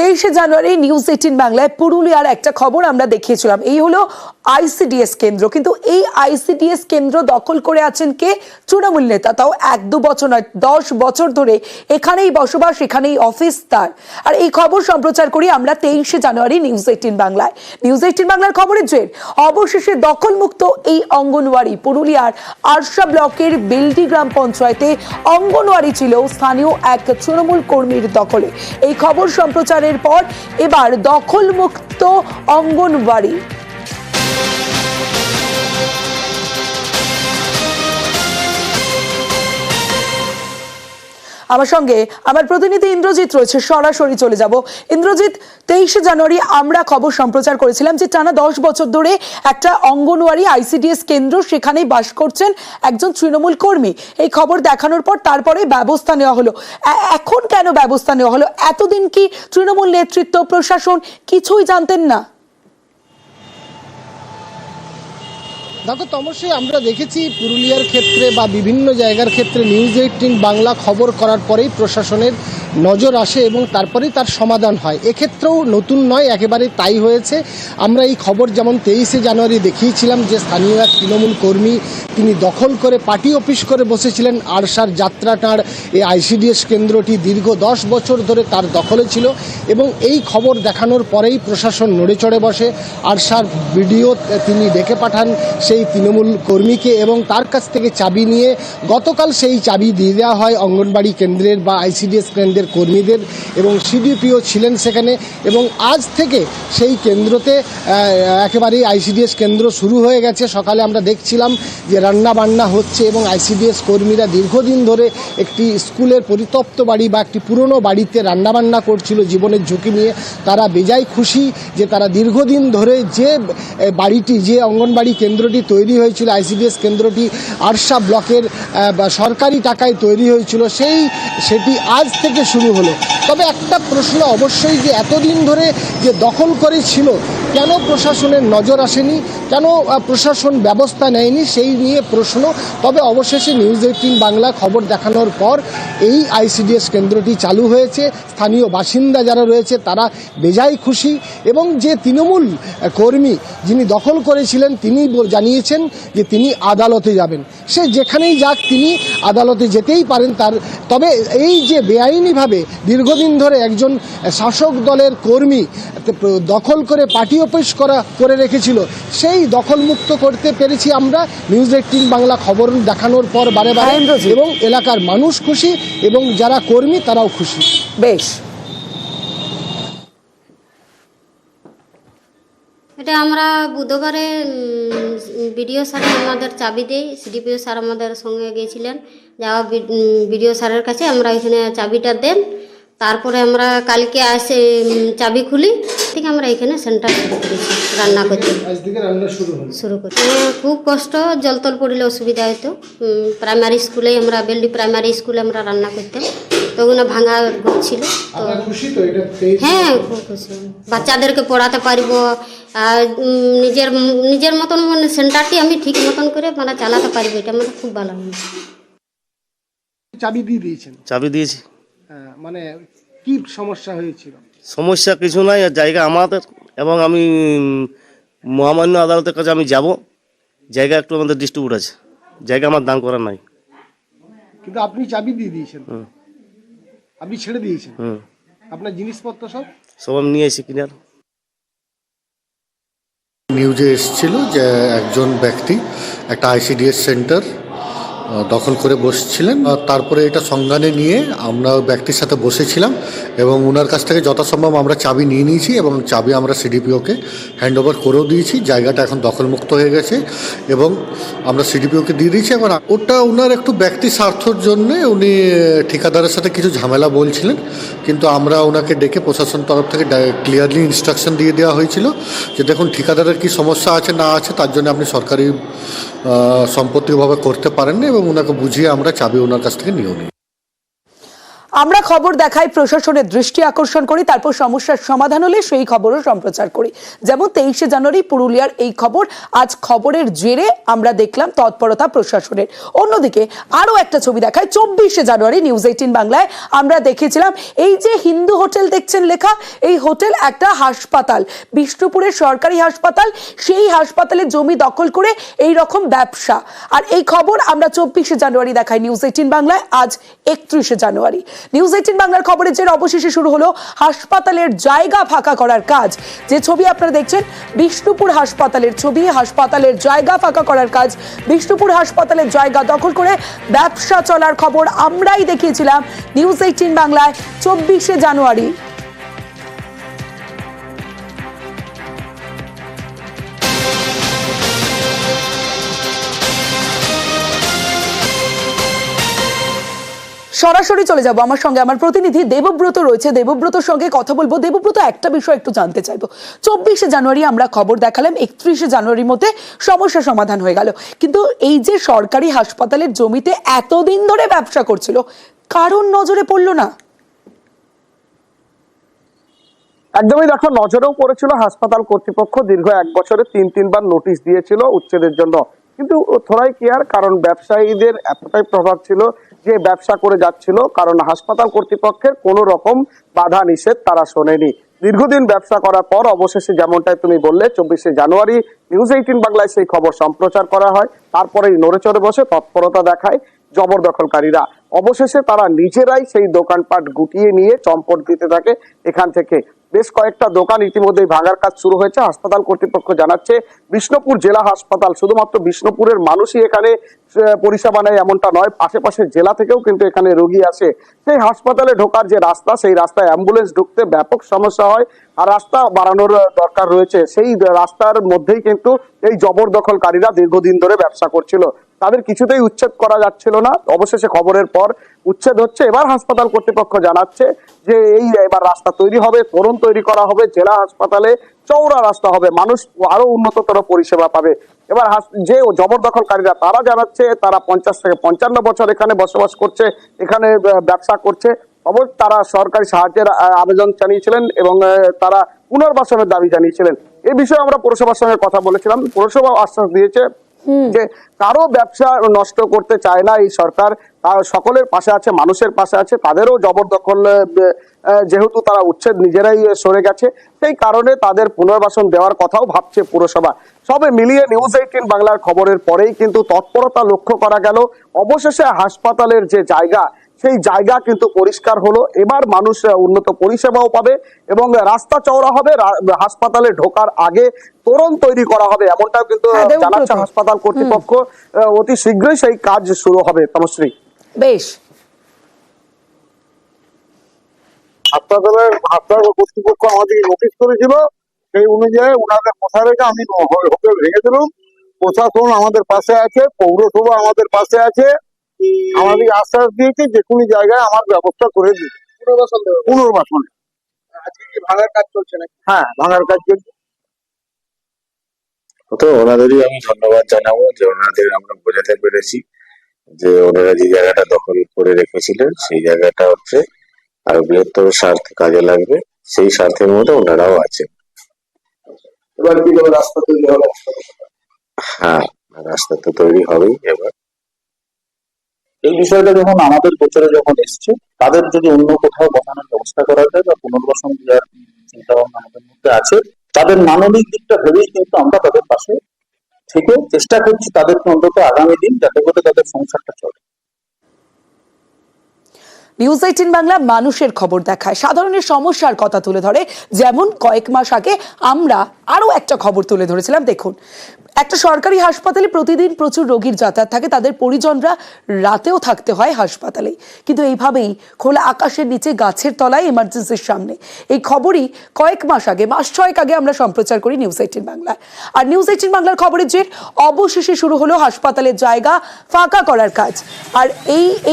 23 জানুয়ারি news 18 বাংলায় পুরুলিয়ার একটা খবর আমরা দেখিয়েছিলাম। এই হলো আইসিডিএস কেন্দ্র, কিন্তু এই আইসিডিএস কেন্দ্র দখল করে আছেন কে? তৃণমূল নেতা, তাও 1-2 বছর নয়, 10 বছর ধরে এখানেই বসবাস, এখানেই অফিস তার। আর এই খবর সম্প্রচার করি আমরা 23 জানুয়ারি নিউজ 18 বাংলায়। নিউজ 18 বাংলার খবরের জের অবশেষে দখলমুক্ত এই অঙ্গনওয়াড়ি। পুরুলিয়ার আরশা ব্লকের বেলডি গ্রাম পঞ্চায়েতে অঙ্গনওয়াড়ি ছিল স্থানীয় এক তৃণমূল কর্মীর দখলে। এই খবর সম্প্রচারের পর এবার দখলমুক্ত অঙ্গনওয়াড়ি। আমার সঙ্গে আমার প্রতিনিধি ইন্দ্রজিৎ রয়েছে, সরাসরি চলে যাব। ইন্দ্রজিৎ, 23 জানুয়ারি আমরা খবর সম্প্রচার করেছিলাম যে টানা 10 বছর ধরে একটা অঙ্গনওয়াড়ি আইসিডিএস কেন্দ্র, সেখানেই বাস করছেন একজন তৃণমূল কর্মী। এই খবর দেখানোর পর তারপরে ব্যবস্থা নেওয়া হলো। এখন কেন ব্যবস্থা নেওয়া হলো? এতদিন কি তৃণমূল নেতৃত্ব, প্রশাসন কিছুই জানতেন না? দেখো, অবশ্যই আমরা দেখেছি পুরুলিয়ার ক্ষেত্রে বা বিভিন্ন জায়গার ক্ষেত্রে নিউজ 18 বাংলা খবর করার পরেই প্রশাসনের নজর আসে এবং তারপরেই তার সমাধান হয়। এক্ষেত্রেও নতুন নয়, একেবারে তাই হয়েছে। আমরা এই খবর যেমন 23 জানুয়ারি দেখিয়েছিলাম যে স্থানীয় এক তৃণমূল কর্মী তিনি দখল করে পার্টি অফিস করে বসেছিলেন। আরশার যাত্রাটার এই আইসিডিএস কেন্দ্রটি দীর্ঘ 10 বছর ধরে তার দখলে ছিল এবং এই খবর দেখানোর পরেই প্রশাসন নড়ে চড়ে বসে। আরশার ভিডিও তিনি ডেকে পাঠান সেই তৃণমূল কর্মীকে এবং তার কাছ থেকে চাবি নিয়ে গতকাল সেই চাবি দিয়ে দেওয়া হয় অঙ্গনবাড়ি কেন্দ্রের বা আইসিডিএস কেন্দ্রের কর্মীদের এবং সিডিপিও ছিলেন সেখানে। এবং আজ থেকে সেই কেন্দ্রতে একেবারেই আইসিডিএস কেন্দ্র শুরু হয়ে গেছে। সকালে আমরা দেখছিলাম যে রান্না বান্না হচ্ছে এবং আইসিডিএস কর্মীরা দীর্ঘদিন ধরে একটি স্কুলের পরিত্যক্ত বাড়ি বা একটি পুরনো বাড়িতে রান্নাবান্না করছিল জীবনের ঝুঁকি নিয়ে। তারা বেজায় খুশি যে তারা দীর্ঘদিন ধরে যে বাড়িটি, যে অঙ্গনবাড়ি কেন্দ্রটি তৈরি হয়েছিল, আইসিডিএস কেন্দ্রটি আরশা ব্লকের সরকারি টাকায় তৈরি হয়েছিল, সেটি আজ থেকে শুরু হলো। তবে একটা প্রশ্ন অবশ্যই, যে এতদিন ধরে যে দখল করেছিল কেন প্রশাসনের নজর আসেনি, কেন প্রশাসন ব্যবস্থা নেয়নি, সেই নিয়ে প্রশ্ন। তবে অবশেষে নিউজ 18 বাংলা খবর দেখানোর পর এই আইসিডিএস কেন্দ্রটি চালু হয়েছে। স্থানীয় বাসিন্দা যারা রয়েছে তারা বেজায় খুশি এবং যে তৃণমূল কর্মী যিনি দখল করেছিলেন তিনি জানিয়েছেন যে তিনি আদালতে যাবেন। সে যেখানেই যাক তিনি আদালতে যেতেই পারেন। তবে এই যে বেআইনিভাবে দীর্ঘদিন ধরে একজন শাসক দলের কর্মী দখল করে পার্টি অফিস করে রেখেছিল, সেই দখলমুক্ত করতে পেরেছি আমরা নিউজ 18 বাংলা খবর দেখানোর পর বারে বারে, এবং এলাকার মানুষ খুশি এবং যারা কর্মী তারাও খুশি। বেশ, এটা আমরা বুধবারে বিডিও স্যার আমাদের চাবি দেই, সিডিপিও স্যার আমাদের সঙ্গে গিয়েছিলেন, যাওয়া বিডিও স্যারের কাছে আমরা এখানে চাবিটা দেন। তারপরে আমরা কালকে আসে চাবি খুলি ঠিক আমরা এখানে সেন্টার শুরু করেছি রান্না করতে, শুরু করি। খুব কষ্ট, জলতল পড়লে অসুবিধা হতো। প্রাইমারি স্কুলে আমরা বেলডি প্রাইমারি স্কুলে আমরা রান্না করতাম, তো ওখানে ভাঙা ঘর ছিল। তো হ্যাঁ, খুব খুশি। বাচ্চাদেরকে পড়াতে পারবো আর নিজের মতন মানে সেন্টারটি আমি ঠিক মতন করে মানে চালাতে পারবো, এটা আমার খুব ভালো লাগে। চাবি দিয়ে দিয়েছেন? চাবি দিয়েছি। মানে কি সমস্যা হয়েছিল? সমস্যা কিছু নাই, জায়গা আমাদের, এবং আমি মহামান্য আদালতের কাছে আমি যাব। জায়গা একটু আমাদের ডিস্ট্রিবিউট আছে, জায়গা আমার দান করার নাই। কিন্তু আপনি চাবি দিয়ে দিয়েছেন, আপনি ছেড়ে দিয়েছেন, আপনার জিনিসপত্র সব আমি নিয়ে এসে কিনার। নিউজে এসেছিল যে একজন ব্যক্তি একটা আইসিডিএস সেন্টার দখল করে বসছিলেন। তারপরে এটা সংজ্ঞানে নিয়ে আমরা ব্যক্তির সাথে বসেছিলাম এবং ওনার কাছ থেকে যথাসম্ভব আমরা চাবি নিয়ে নিয়েছি এবং চাবি আমরা সিডিপিওকে হ্যান্ড ওভার করেও দিয়েছি। জায়গাটা এখন দখলমুক্ত হয়ে গেছে এবং আমরা সিডিপিওকে দিয়ে দিয়েছি। এবং ওটা ওনার একটু ব্যক্তি স্বার্থর জন্যে উনি ঠিকাদারের সাথে কিছু ঝামেলা বলছিলেন, কিন্তু আমরা ওনাকে ডেকে প্রশাসন তরফ থেকে ক্লিয়ারলি ইনস্ট্রাকশন দিয়ে দেওয়া হয়েছিল যে দেখুন ঠিকাদারের কি সমস্যা আছে না আছে, তার জন্য আপনি সরকারি সম্পত্তিভাবে করতে পারেন না, এবং ওনাকে বুঝিয়ে আমরা চাবি ওনার কাছ থেকে নিয়েও নিই। আমরা খবর দেখাই, প্রশাসনের দৃষ্টি আকর্ষণ করি, তারপর সমস্যার সমাধান হলে সেই খবরও সম্প্রচার করি। যেমন 23শে জানুয়ারি পুরুলিয়ার এই খবর, আজ খবরের জেরে আমরা দেখলাম তৎপরতা প্রশাসনের। অন্যদিকে আরো একটা ছবি দেখায়, 24শে জানুয়ারি নিউজ 18 বাংলায় আমরা দেখেছিলাম এই যে হিন্দু হোটেল দেখছেন লেখা, এই হোটেল একটা হাসপাতাল, বিষ্ণুপুরের সরকারি হাসপাতাল, সেই হাসপাতালের জমি দখল করে এই রকম ব্যবসা। আর এই খবর আমরা 24শে জানুয়ারি দেখাই নিউজ 18 বাংলায়, আজ 31শে জানুয়ারি। নিউজ 18 বাংলার খবরের জের অবশেষে শুরু হলো হাসপাতালের জায়গা ফাঁকা করার কাজ। যে ছবি আপনারা দেখছেন বিষ্ণুপুর হাসপাতালের ছবি, হাসপাতালের জায়গা ফাঁকা করার কাজ। বিষ্ণুপুর হাসপাতালের জায়গা দখল করে ব্যবসা চলার খবর আমরাই দেখিয়েছিলাম নিউজ 18 বাংলায় 24শে জানুয়ারি। সরাসরি চলে যাব, আমার সঙ্গে আমার প্রতিনিধি দেবব্রত রয়েছে, দেবব্রতর সঙ্গে কথা বলবো। দেবব্রত, একটা বিষয় একটু জানতে চাইবো, 24শে জানুয়ারি আমরা খবর দেখালাম, 31শে জানুয়ারির মধ্যে সমস্যা সমাধান হয়ে গেল, কিন্তু এই যে সরকারি হাসপাতালের জমিতে এতদিন ধরে ব্যবসা করছিল, কারণ নজরে পড়লো না? একদমই দেখো, নজরেও পড়েছিল হাসপাতাল কর্তৃপক্ষ, দীর্ঘ 1 বছরে 3বার নোটিশ দিয়েছিল উচ্ছেদের জন্য, কিন্তু থোড়াই কেয়ার, কারণ ব্যবসায়ীদের এতটাই প্রভাব ছিল যে ব্যবসা করে যাচ্ছিল, কারণ হাসপাতাল কর্তৃপক্ষের কোনো রকম বাধা নিষেধ তারা শোনেনি। দীর্ঘদিন ব্যবসা করার পর অবশেষে, যেমনটাই তুমি বললে, 24শে জানুয়ারি নিউজ 18 বাংলায় সেই খবর সম্প্রচার করা হয়। তারপরেই নড়েচড়ে বসে তৎপরতা দেখায় জবরদখলকারীরা। অবশেষে তারা নিজেরাই সেই দোকানপাট গুটিয়ে নিয়ে চম্পট দিতে থাকে। এখান থেকে বেশ কয়েকটা দোকান ইতিমধ্যেই ভাঙার কাজ শুরু হয়েছে। হাসপাতাল কর্তৃপক্ষ জানাচ্ছে, বিষ্ণুপুর জেলা হাসপাতাল, শুধুমাত্র বিষ্ণুপুরের মানুষই এখানে পরিষেবা নেয় এমনটা নয়, আশেপাশের জেলা থেকেও কিন্তু এখানে রোগী আসে। সেই হাসপাতালে ঢোকার যে রাস্তা, সেই রাস্তায় অ্যাম্বুলেন্স ঢুকতে ব্যাপক সমস্যা হয়, আর রাস্তা বাড়ানোর দরকার রয়েছে। সেই রাস্তার মধ্যেই কিন্তু এই জবরদখলকারীরা দীর্ঘদিন ধরে ব্যবসা করছিল, তাদের কিছুতেই উচ্ছেদ করা যাচ্ছিল না। অবশেষে খবরের পর উচ্ছেদ হচ্ছে। এবার হাসপাতাল কর্তৃপক্ষ জানাচ্ছে যে এবার রাস্তা তৈরি হবে, তোরণ তৈরি করা হবে, জেলা হাসপাতালে চওড়া রাস্তা হবে, মানুষ আরো উন্নততর পরিষেবা পাবে। এবার যে জবরদখলকারীরা তারা জানাচ্ছে, তারা 50 থেকে 55 বছর এখানে বসবাস করছে, এখানে ব্যবসা করছে। অবশ্য তারা সরকারি সাহায্যের আবেদন জানিয়েছিলেন এবং তারা পুনর্বাসনের দাবি জানিয়েছিলেন। এই বিষয়ে আমরা পৌরসভার সঙ্গে কথা বলেছিলাম, পৌরসভা আশ্বাস দিয়েছে যে কারো ব্যবসা নষ্ট করতে চায় না এই সরকার, সকলের পাশে আছে, মানুষের পাশে আছে। তাদেরও জবরদখল, যেহেতু তারা উচ্ছেদ নিজেরাই সরে গেছে, সেই কারণে তাদের পুনর্বাসন দেওয়ার কথাও ভাবছে পুরসভা। সবে মিলিয়ে নিউজ 18 বাংলার খবরের পরেই কিন্তু তৎপরতা লক্ষ্য করা গেল। অবশেষে হাসপাতালের যে জায়গা, সেই জায়গা কিন্তু পরিষ্কার হলো। এবার মানুষ উন্নত পরিষেবাও পাবে এবং রাস্তা চওড়া হবে। হাসপাতালে ঢোকার আগে তোরণ তৈরি করা হবে, এমনটাও কিন্তু জানাচ্ছে হাসপাতাল কর্তৃপক্ষ। অতি শীঘ্রই সেই কাজ শুরু হবে। তমশ্রী, বেশ, হাসপাতাল কর্তৃপক্ষ আমাদেরকে নোটিশ করেছিল, সেই অনুযায়ী ওনাদের মাথায় রেখে আমি হোটেল ভেঙে দিলাম। প্রশাসন আমাদের পাশে আছে, পৌরসভা আমাদের পাশে আছে, আমাদেরকে আশ্বাস দিয়েছে যে কোনো জায়গায় আমার ব্যবস্থা করে দিই পুনর্বাসন। আজকে কি ভাঙার কাজ চলছে না? হ্যাঁ, ভাঙার কাজ চলছে। তো ওনাদেরই আমি ধন্যবাদ জানাবো যে ওনাদের আমরা বোঝাতে পেরেছি যে ওনারা যে জায়গাটা দখল করে রেখেছিলেন সেই জায়গাটা হচ্ছে আর বৃহত্তর স্বার্থে কাজে লাগবে, সেই স্বার্থের মধ্যে ওনারাও আছে। এবার কি রাস্তা তৈরি হবে? হ্যাঁ, রাস্তা তো তৈরি হবেই। এবার এই বিষয়টা যখন আমাদের গোচরে যখন এসছে, তাদের যদি অন্য কোথাও বসানোর ব্যবস্থা করা যায় বা পুনর্বাসন দেওয়ার চিন্তা ভাবনা আমাদের মধ্যে আছে, তাদের মানবিক দিকটা ভেবেই কিন্তু আমরা তাদের পাশে থেকে চেষ্টা করছি তাদেরকে অন্তত আগামী দিন যাতে করে তাদের সংসারটা চলে। নিউজ 18 বাংলা মানুষের খবর দেখায়, সাধারণের সমস্যার কথা তুলে ধরে। যেমন কয়েক মাস আগে আমরা আরো একটা খবর তুলে ধরেছিলাম। দেখুন, একটা সরকারি হাসপাতালে প্রতিদিন প্রচুর রোগীর যাতায়াত থাকে, তাদের পরিজনরা রাতেও থাকতে হয় হাসপাতালে, কিন্তু এইভাবেই খোলা আকাশের নিচে গাছের তলায় এমার্জেন্সির সামনে। এই খবরই কয়েক মাস আগে, মাস 6 আগে আমরা সম্প্রচার করি নিউজ 18 বাংলায়। আর নিউজ 18 বাংলার খবরের জের অবশেষে শুরু হলো হাসপাতালের জায়গা ফাঁকা করার কাজ। আর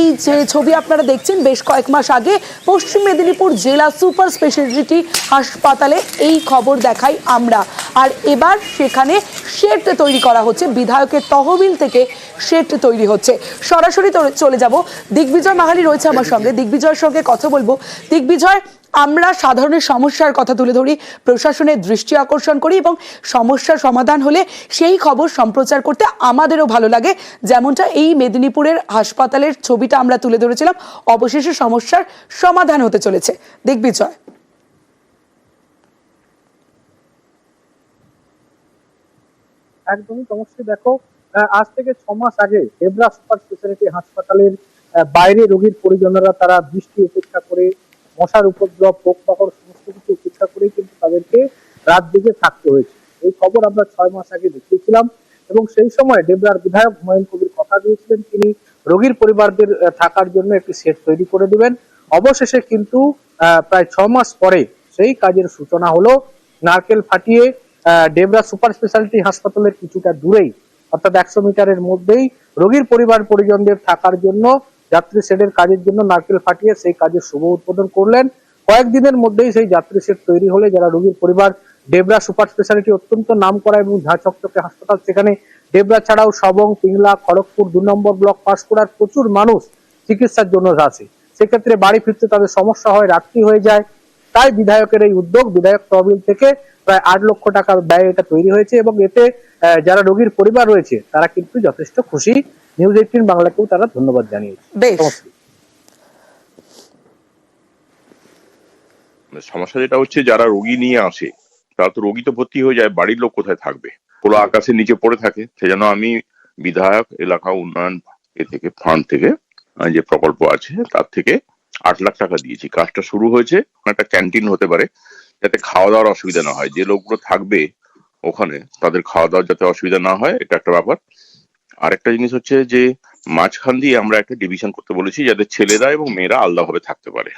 এই যে ছবি আপনারা দেখছেন, বেশ কয়েক মাস আগে পশ্চিম মেদিনীপুর জেলা সুপার স্পেশালিটি হাসপাতালে এই খবর দেখাই আমরা। আর এবার সেখানে শেড তৈরি করা হচ্ছে, বিধায়কের তহবিল থেকে শেড তৈরি হচ্ছে। সরাসরি চলে যাব, দিগ্বিজয় মাহালি রয়েছে আমার সঙ্গে, দিগ্বিজয়ের সঙ্গে কথা বলবো। দিগ্বিজয়, আমরা সাধারণের সমস্যার কথা তুলে ধরি, প্রশাসনের দৃষ্টি আকর্ষণ করি এবং সমস্যার সমাধান হলে সেই খবর সম্প্রচার করতে আমাদেরও ভালো লাগে, যেমনটা এই মেদিনীপুরের হাসপাতালের ছবিটা আমরা তুলে ধরেছিলাম। অবশেষে সমস্যার সমাধান হতে চলেছে। দিগ্বিজয়। একদমই সমস্যা। দেখো, আজ থেকে 6 মাস আগে ডেবরা সুপার স্পেশালিটি হাসপাতালের বাইরে রোগীর পরিজনেরা তারা বৃষ্টি উপেক্ষা করে, মশার উপদ্রব, পোকমাকড় সমস্ত কিছু উপেক্ষা করে কিন্তু তাদেরকে রাত জেগে থাকতে হয়েছে। এই খবর আমরা 6 মাস আগে দেখিয়েছিলাম এবং সেই সময় ডেবরার বিধায়ক হুমায়ুন কবির কথা দিয়েছিলেন তিনি রোগীর পরিবারদের থাকার জন্য একটি শেড তৈরি করে দিবেন। অবশেষে কিন্তু প্রায় 6 মাস পরে সেই কাজের সূচনা হলো। নারকেল ফাটিয়ে ডেবরা সুপার স্পেশালিটি হাসপাতালের কিছুটা দূরেই, অর্থাৎ 100 মিটারের মধ্যেই রোগীর পরিবার পরিজনদের থাকার জন্য যাত্রী শেডের কাজের জন্য নারকেল ফাটিয়ে সেই কাজের শুভ উদ্বোধন করলেন। কয়েকদিনের মধ্যেই সেই যাত্রী শেড তৈরি হলে যারা রোগীর পরিবার, ডেবরা সুপার স্পেশালিটি অত্যন্ত নামকরা এবং ঝাঁচকচকে হাসপাতাল, সেখানে ডেবরা ছাড়াও সবং, পিংলা, খড়গপুর 2 নম্বর ব্লক, পাঁশকুড়ার প্রচুর মানুষ চিকিৎসার জন্য আসে। সেক্ষেত্রে বাড়ি ফিরতে তাদের সমস্যা হয়, রাত্রি হয়ে যায়। তাই বিধায়কের এই উদ্যোগ, বিধায়ক তহবিল থেকে প্রায় 8 লক্ষ টাকার ব্যয় এটা তৈরি হয়েছে এবং এতে যারা রোগীর পরিবার রয়েছে তারা কিন্তু যথেষ্ট খুশি। নিউজ 18 বাংলাকেও তারা ধন্যবাদ জানিয়েছে। সমস্যা যেটা হচ্ছে, যারা রোগী নিয়ে আসে তারা তো রোগী তো ভর্তি হয়ে যায়, বাড়ির লোক কোথায় থাকবে? খোলা আকাশের নিচে পড়ে থাকে। সেজন্য আমি বিধায়ক এলাকা উন্নয়ন থেকে ফান্ড থেকে যে প্রকল্প আছে তার থেকে 8 লাখ টাকা দিয়েছি। কাজটা শুরু হয়েছে। একটা ক্যান্টিন হতে পারে যাতে খাওয়া দাওয়ার অসুবিধা না হয়, যে লোকগুলো থাকবে ওখানে তাদের খাওয়া দাওয়ার যাতে অসুবিধা না হয়, এটা একটা ব্যাপার। আরেকটা জিনিস হচ্ছে যে মাঝখান দিয়ে আমরা একটা ডিভিশন করতে বলেছি যাতে ছেলেরা এবং মেয়েরা আলাদাভাবে থাকতে পারে।